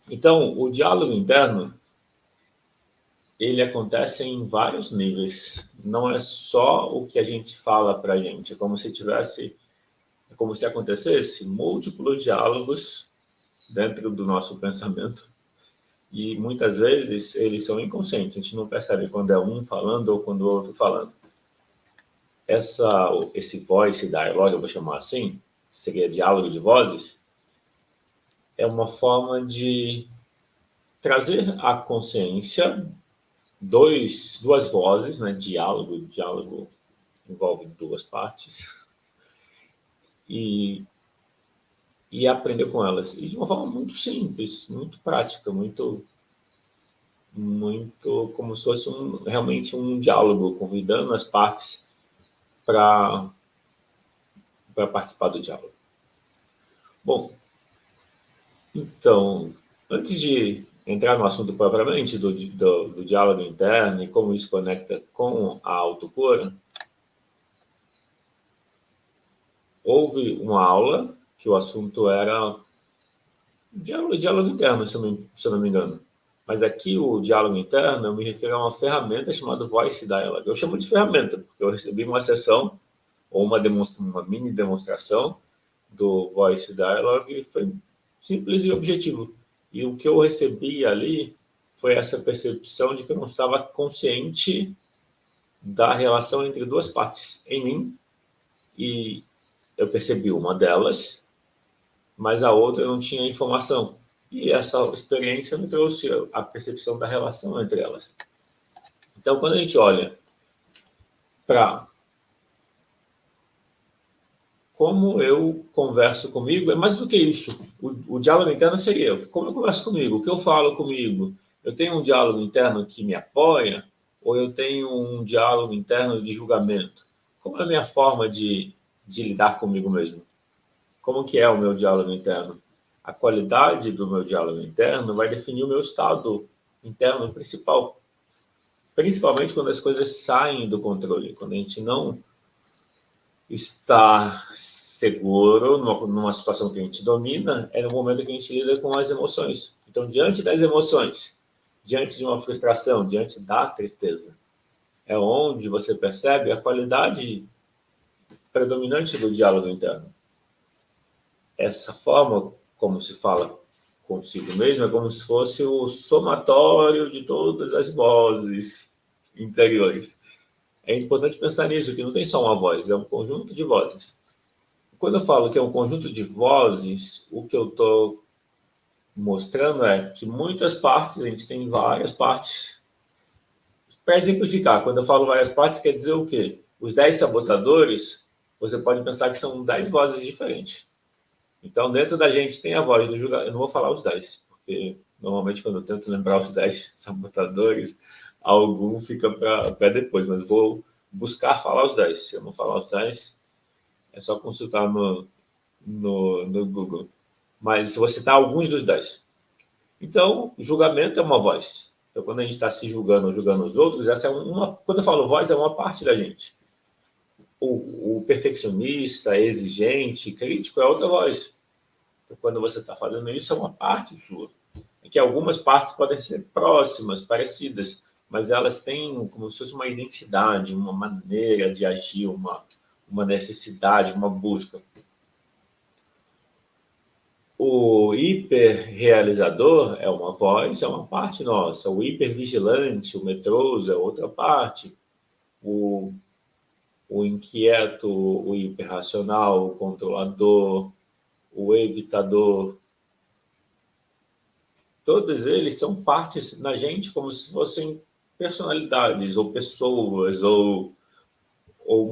Então, o diálogo interno, ele acontece em vários níveis. Não é só o que a gente fala para a gente. É como se acontecesse múltiplos diálogos dentro do nosso pensamento. E muitas vezes eles são inconscientes. A gente não percebe quando é um falando ou quando é o outro falando. Esse voice dialogue, eu vou chamar assim, seria diálogo de vozes, é uma forma de trazer à consciência duas vozes, né? Diálogo envolve duas partes, e, e aprender com elas. E de uma forma muito simples, muito prática, muito como se fosse realmente um diálogo, convidando as partes para participar do diálogo. Bom, então, antes de entrar no assunto propriamente do diálogo interno e como isso conecta com a autocura, houve uma aula que o assunto era diálogo interno, se eu não me engano. Mas aqui o diálogo interno, eu me refiro a uma ferramenta chamada Voice Dialogue. Eu chamo de ferramenta, porque eu recebi uma sessão, ou uma mini demonstração do Voice Dialogue, e foi simples e objetivo. E o que eu recebi ali foi essa percepção de que eu não estava consciente da relação entre duas partes em mim, e eu percebi uma delas, mas a outra eu não tinha informação. E essa experiência me trouxe a percepção da relação entre elas. Então, quando a gente olha para como eu converso comigo, é mais do que isso. O diálogo interno seria como eu converso comigo, o que eu falo comigo. Eu tenho um diálogo interno que me apoia, ou eu tenho um diálogo interno de julgamento? Como é a minha forma de lidar comigo mesmo? Como que é o meu diálogo interno? A qualidade do meu diálogo interno vai definir o meu estado interno principal. Principalmente quando as coisas saem do controle, quando a gente não está seguro numa situação que a gente domina, é no momento que a gente lida com as emoções. Então, diante das emoções, diante de uma frustração, diante da tristeza, é onde você percebe a qualidade predominante do diálogo interno. Essa forma como se fala consigo mesmo é como se fosse o somatório de todas as vozes interiores. É importante pensar nisso, que não tem só uma voz, é um conjunto de vozes. Quando eu falo que é um conjunto de vozes, o que eu estou mostrando é que muitas partes, a gente tem várias partes. Para exemplificar, quando eu falo várias partes, quer dizer o quê? Os 10 sabotadores, você pode pensar que são 10 vozes diferentes. Então, dentro da gente tem a voz do julgamento. Eu não vou falar os 10, porque normalmente quando eu tento lembrar os 10 sabotadores, algum fica para depois, mas vou buscar falar os 10. Se eu não falar os 10, é só consultar no Google. Mas se você citar alguns dos 10. Então, julgamento é uma voz. Então, quando a gente está se julgando ou julgando os outros, essa é uma. Quando eu falo voz, é uma parte da gente. O perfeccionista, exigente, crítico é outra voz. Então, quando você está fazendo isso, é uma parte sua. É que algumas partes podem ser próximas, parecidas, mas elas têm como se fosse uma identidade, uma maneira de agir, uma necessidade, uma busca. O hiperrealizador é uma voz, é uma parte nossa. O hipervigilante, o medroso, é outra parte. O, o inquieto, o hiperracional, o controlador, o evitador, todos eles são partes na gente como se fossem personalidades, ou pessoas, ou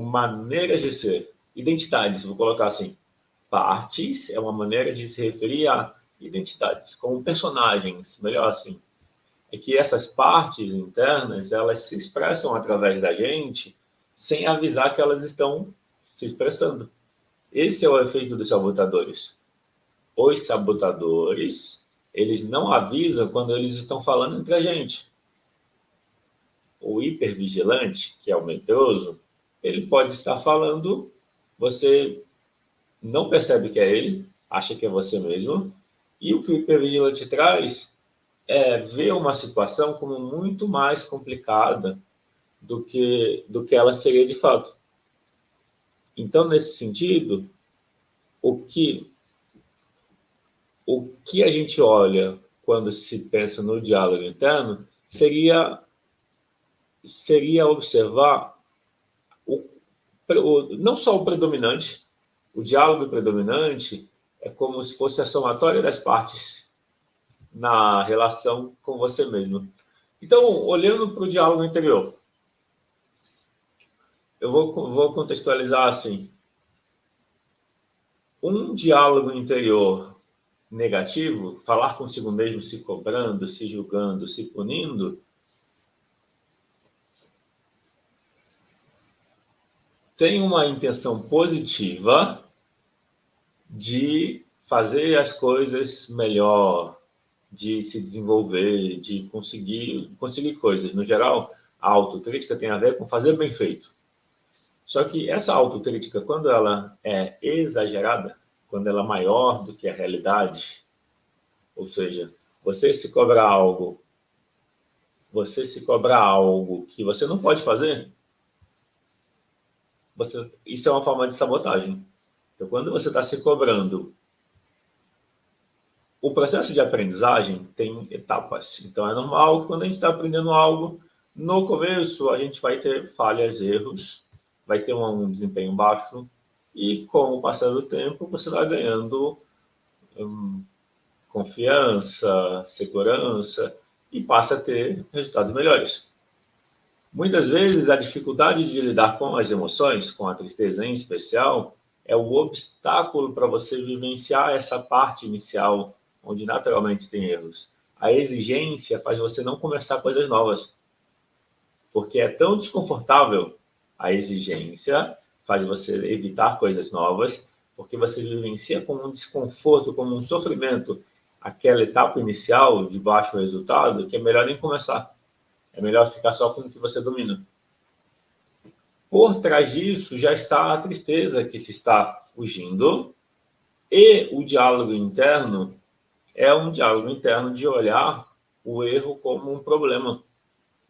maneiras de ser. Identidades, vou colocar assim. Partes é uma maneira de se referir a identidades, como personagens, melhor assim. É que essas partes internas, elas se expressam através da gente, sem avisar que elas estão se expressando. Esse é o efeito dos sabotadores. Os sabotadores, eles não avisam quando eles estão falando entre a gente. O hipervigilante, que é o medroso, ele pode estar falando, você não percebe que é ele, acha que é você mesmo, E o que o hipervigilante traz é ver uma situação como muito mais complicada do que ela seria de fato. Então, nesse sentido, o que a gente olha quando se pensa no diálogo interno seria observar não só o predominante, o diálogo predominante é como se fosse a somatória das partes na relação com você mesmo. Então, olhando para o diálogo interior, eu vou contextualizar assim. Um diálogo interior negativo, falar consigo mesmo, se cobrando, se julgando, se punindo, tem uma intenção positiva de fazer as coisas melhor, de se desenvolver, de conseguir coisas. No geral, a autocrítica tem a ver com fazer bem feito. Só que essa autocrítica, quando ela é exagerada, quando ela é maior do que a realidade, ou seja, você se cobrar algo que você não pode fazer, isso é uma forma de sabotagem. Então, quando você está se cobrando, o processo de aprendizagem tem etapas. Então, é normal que quando a gente está aprendendo algo, no começo a gente vai ter falhas, erros, vai ter um desempenho baixo, e com o passar do tempo você vai ganhando confiança, segurança, e passa a ter resultados melhores. Muitas vezes, a dificuldade de lidar com as emoções, com a tristeza em especial, é o obstáculo para você vivenciar essa parte inicial, onde naturalmente tem erros. A exigência faz você não começar coisas novas, porque é tão desconfortável. A exigência faz você evitar coisas novas, porque você vivencia como um desconforto, como um sofrimento, aquela etapa inicial de baixo resultado, que é melhor nem começar. É melhor ficar só com o que você domina. Por trás disso já está a tristeza que se está fugindo, e o diálogo interno é um diálogo interno de olhar o erro como um problema,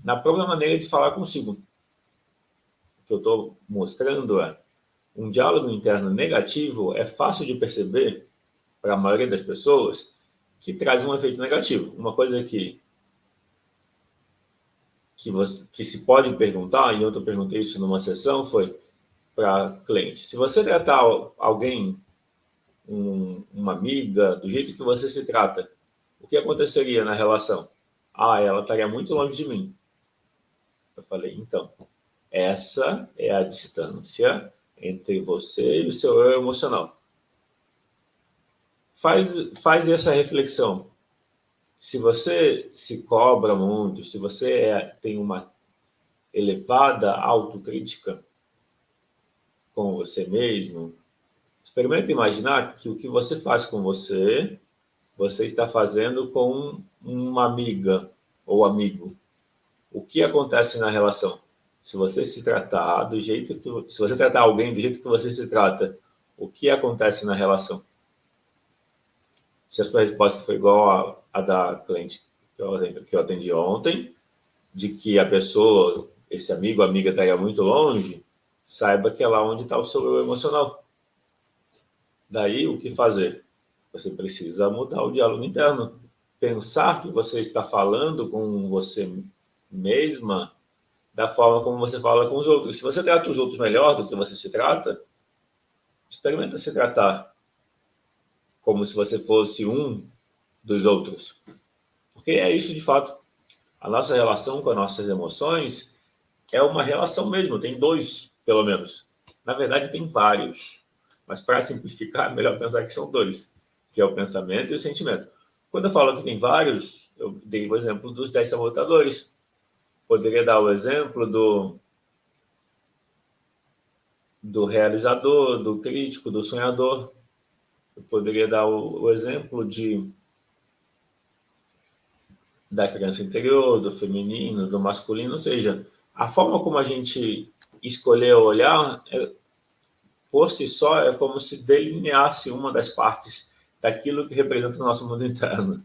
na própria maneira de falar consigo. O que eu estou mostrando é um diálogo interno negativo é fácil de perceber para a maioria das pessoas que traz um efeito negativo. Uma coisa que se pode perguntar, e eu perguntei isso numa sessão, foi para cliente: se você tratar alguém, uma amiga, do jeito que você se trata, o que aconteceria na relação? Ela estaria muito longe de mim. Eu falei, então, essa é a distância entre você e o seu eu emocional. Faz essa reflexão. Se você se cobra muito, se você tem uma elevada autocrítica com você mesmo, experimenta imaginar que o que você faz com você, você está fazendo com uma amiga ou amigo. O que acontece na relação? Se você se tratar se você tratar alguém do jeito que você se trata, o que acontece na relação? Se a sua resposta foi igual a da cliente que eu atendi ontem, de que a pessoa, esse amigo ou amiga estaria muito longe, saiba que é lá onde está o seu eu emocional. Daí, o que fazer? Você precisa mudar o diálogo interno. Pensar que você está falando com você mesma da forma como você fala com os outros. Se você trata os outros melhor do que você se trata, experimenta se tratar como se você fosse um dos outros. Porque é isso de fato. A nossa relação com as nossas emoções é uma relação mesmo, tem dois, pelo menos. Na verdade, tem vários. Mas para simplificar, é melhor pensar que são dois, que é o pensamento e o sentimento. Quando eu falo que tem vários, eu dei o exemplo dos 10 sabotadores. Poderia dar o exemplo do realizador, do crítico, do sonhador. Eu poderia dar o exemplo da criança interior, do feminino, do masculino, ou seja, a forma como a gente escolher olhar, por si só, é como se delineasse uma das partes daquilo que representa o nosso mundo interno.